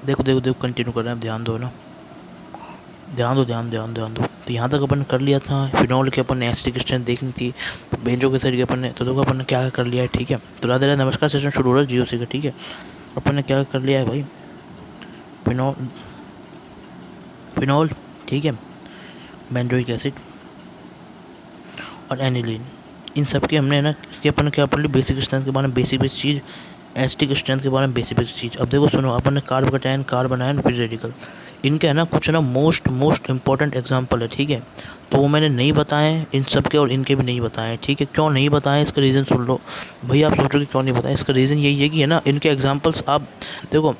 देखो देखो देखो कंटिन्यू कर रहे हैं, ध्यान दो ना, ध्यान दो ध्यान ध्यान ध्यान दो। तो यहाँ तक अपन कर लिया था, फिनोल के अपन ने एसिटिक स्ट्रेंथ देखनी थी, तो बेंजो के साइड के अपन ने, तो देखो अपन ने क्या कर लिया है, ठीक है। तो राधे राधे नमस्कार, सेशन शुरू हो रहा है जीओसी का, ठीक है। अपन ने क्या कर लिया है भाई, फिनोल, फिनोल, ठीक है, बेंजोइक एसिड और एनिलीन, इन सब के हमने ना, इसके अपन ने क्या पढ़ ली, बेसिक स्ट्रेंथ के बारे में बेसिक बेसिक चीज़, एसिटिक स्ट्रेंथ के बारे में बेसिक बेसिक चीज़। अब देखो सुनो, अपन ने carb cation, carbon ion, free radical, इनके है ना कुछ ना मोस्ट इंपॉर्टेंट एग्जाम्पल है, ठीक है। तो वो मैंने नहीं बताए इन सब के, और इनके भी नहीं बताए, ठीक है। क्यों नहीं बताए, इसका रीज़न सुन लो भाई। आप सोचोगे क्यों नहीं बताए, इसका रीज़न यही है कि है ना, इनके एग्जाम्पल्स आप देखो,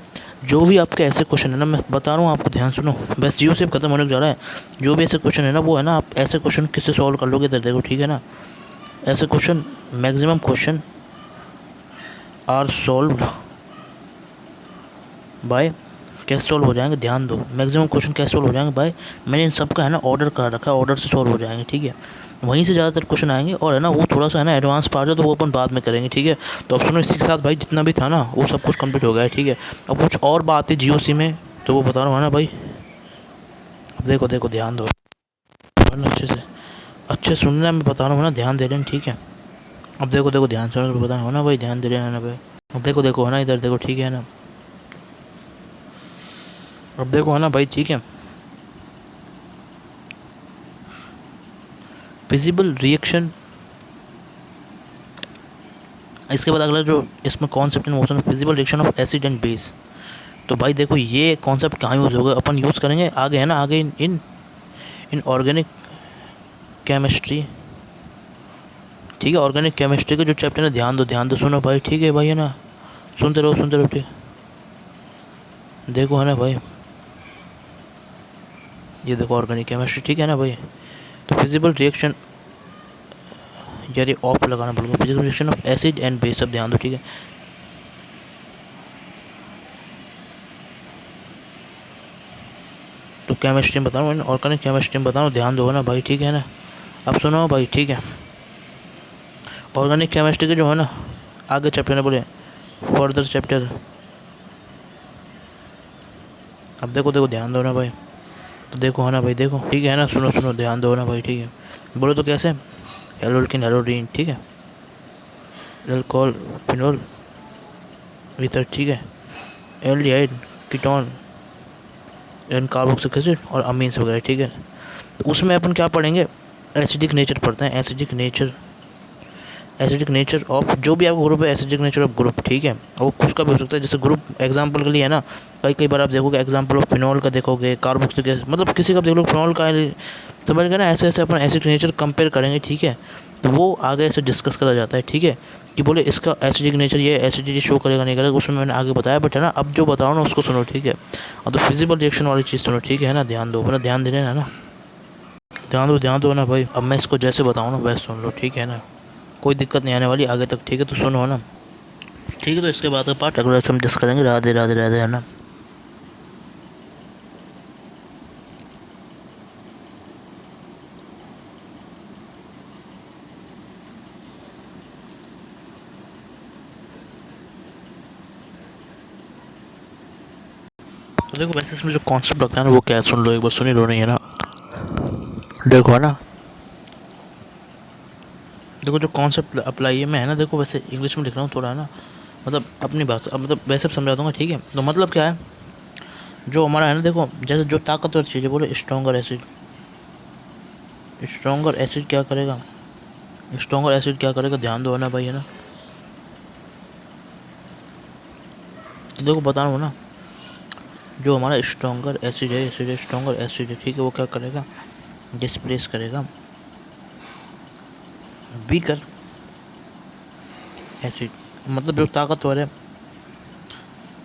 जो भी आपके ऐसे क्वेश्चन है ना, मैं बता रहा हूँ आपको, ध्यान सुनो, बस जीरो से खत्म होने जा रहा है। जो भी ऐसे क्वेश्चन है ना, वो है ना, आप ऐसे क्वेश्चन किससे सॉल्व कर लोगे, इधर देखो, ठीक है ना। ऐसे question, maximum question are solved by, कैसे सॉल्व हो जाएंगे, ध्यान दो, मैक्सिमम क्वेश्चन कैसे सॉल्व हो जाएंगे बाय, मैंने इन सब का है ना ऑर्डर कर रखा है, ऑर्डर से सॉल्व हो जाएंगे, ठीक है। वहीं से ज़्यादातर क्वेश्चन आएंगे, और है ना वो थोड़ा सा है ना एडवांस पार्ट है, तो वो अपन बाद में करेंगे, ठीक है। तो अब सुनो, इसी के साथ भाई जितना भी था ना, वो सब कुछ कंप्लीट हो गया है, ठीक है। अब कुछ और बात है जीओसी में, तो वो बता रहा हूँ ना भाई। अब देखो देखो, ध्यान दो ना, अच्छे सुनना, मैं बता रहा हूँ ना, ध्यान दे रहे हैं, ठीक है। अब देखो देखो, ध्यान से बता रहा हूँ ना भाई, ध्यान दे रहे हैं ना भाई। अब देखो देखो है ना, इधर देखो, ठीक है ना। अब देखो है ना भाई, ठीक है। फिजिबल रिएक्शन, इसके बाद अगला जो इसमें concept in motion, feasible reaction of acid and base. तो भाई देखो, ये कॉन्सेप्ट कहाँ यूज़ होगा, अपन यूज़ करेंगे आगे, है ना, आगे इन इन ऑर्गेनिक केमिस्ट्री, ठीक है। ऑर्गेनिक केमिस्ट्री के जो चैप्टर है, ध्यान दो सुनो भाई, ठीक है भाई, है ना, सुनते रहो, ठीक। देखो है ना भाई, ये देखो ऑर्गेनिक केमिस्ट्री, ठीक है ना भाई। तो फिजिबल रिएक्शन, यार ये ऑफ लगाना भूल गया, physical reaction of acid and base, सब ध्यान दो, ठीक है। तो केमिस्ट्री में बता रहा हूँ, ऑर्गेनिक केमिस्ट्री में बता रहा हूँ, ध्यान दो ना भाई, ठीक है ना। अब सुनो भाई, ठीक है। ऑर्गेनिक केमिस्ट्री के जो है ना आगे चैप्टर ने बोले, फर्दर चैप्टर। अब देखो देखो, ध्यान दो ना भाई, तो देखो है ना भाई, देखो, ठीक है ना, सुनो ध्यान दो ना भाई, ठीक है। बोलो तो कैसे, एल्कोल, एलोडीन, ठीक है, एल्कोहल, फिनोल, ईथर, ठीक है, aldehyde, ketone and carboxylic acid और अमीन्स वगैरह, ठीक है। तो उसमें अपन क्या पढ़ेंगे, एसिडिक नेचर पढ़ते हैं, एसिडिक नेचर ऑफ जो भी आपका ग्रुप है, एसिडिक नेचर ऑफ ग्रुप, ठीक है। वो कुछ का भी हो सकता है, जैसे ग्रुप एग्जांपल के लिए है ना, कई बार आप देखोगे एग्जांपल ऑफ फिनोल का देखोगे, कार्बोक्सिलिक एसिड, मतलब किसी का देख लो, फिनोल का, समझ गए ना, ऐसे ऐसे अपन एसिडिक नेचर कंपेयर करेंगे, ठीक है। तो वो आगे ऐसे डिस्कस करा जाता है, ठीक है, कि बोले इसका एसिडिक नेचर ये एसिडिटी शो करेगा नहीं करेगा, उसमें मैंने आगे बताया, बट है ना, अब जो बताओ ना उसको सुनो, ठीक है। और तो फिजिबल रिएक्शन वाली चीज़ सुनो, ठीक है ना, ध्यान दो, अपना ध्यान दे रहे ना, ध्यान दो ना भाई। अब मैं इसको जैसे बताऊँ ना वैसे सुन लो, ठीक है ना, कोई दिक्कत नहीं आने वाली आगे तक, ठीक है। तो सुनो ना, ठीक है। तो इसके बाद का पार्ट अगला हम डिस्कस करेंगे। राधे राधे राधे, है ना। तो देखो, वैसे इसमें जो कॉन्सेप्ट लगता है ना, वो क्या है, सुन लो एक बार, सुनी लो, नहीं है ना, देखो है ना, देखो जो कॉन्सेप्ट अप्लाई है, मैं है ना, देखो वैसे इंग्लिश में लिख रहा हूँ थोड़ा, है ना, मतलब अपनी भाषा, अब मतलब वैसे समझा दूंगा, ठीक है। तो मतलब क्या है, जो हमारा है ना, देखो जैसे जो ताकतवर चीज़ है, बोले स्ट्रॉन्गर एसिड, स्ट्रॉन्गर एसिड क्या करेगा, स्ट्रॉन्गर एसिड क्या करेगा, ध्यान दो, है ना भाई, है ना। तो देखो बता रहा हूँ ना, जो हमारा स्ट्रॉन्गर एसिड है, स्ट्रॉन्गर एसिड है, ठीक है, वो क्या करेगा, डिस्प्लेस करेगा वीकर एसिड, मतलब जो ताकतवर है,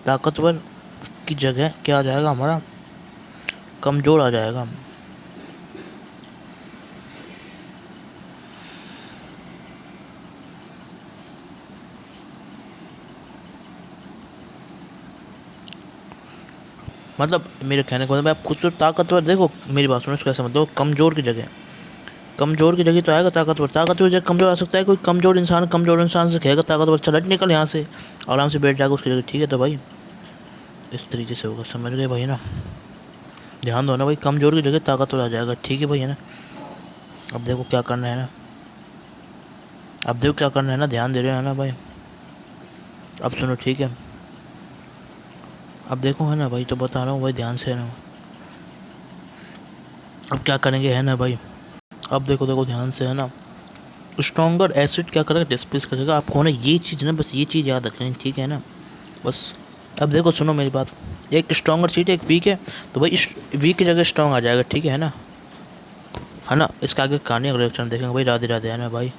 ताकतवर की जगह क्या आ जाएगा, हमारा कमज़ोर आ जाएगा। मतलब मेरे कहने का मतलब, आप खुद तो ताकतवर, देखो मेरी बात सुनो, इसको ऐसा मतलब कमज़ोर की जगह, कमज़ोर की जगह तो आएगा ताकतवर, ताकतवर जगह कमज़ोर आ सकता है, कोई कमज़ोर इंसान से कहेगा ताकतवर चल हट निकल यहाँ से, आराम से बैठ जाएगा उसकी जगह, ठीक है। तो भाई इस तरीके से होगा, समझ गए भाई ना। ध्यान दो ना भाई, कमज़ोर की जगह ताकतवर आ जाएगा, ठीक है भाई है ना। अब देखो क्या करना है ना, अब देखो क्या करना है ना, ध्यान दे रहे हैं ना भाई। अब सुनो ठीक है, अब देखो है ना भाई, तो बता रहा हूँ भाई, ध्यान से है ना। अब क्या करेंगे है ना भाई, अब देखो देखो ध्यान से है ना। स्ट्रॉन्गर एसिड क्या करेगा, डिस्प्लेस करेगा आपको ना, ये चीज़ ना, बस ये चीज़ याद रखनी, ठीक है ना बस। अब देखो सुनो मेरी बात, एक स्ट्रॉन्गर चीज़ है, एक वीक है, तो भाई इस वीक की जगह स्ट्रॉन्ग आ जाएगा, ठीक है ना। है ना, इसके आगे कहानी अगले लेक्चर में देखेंगे भाई। राधे राधे है ना भाई।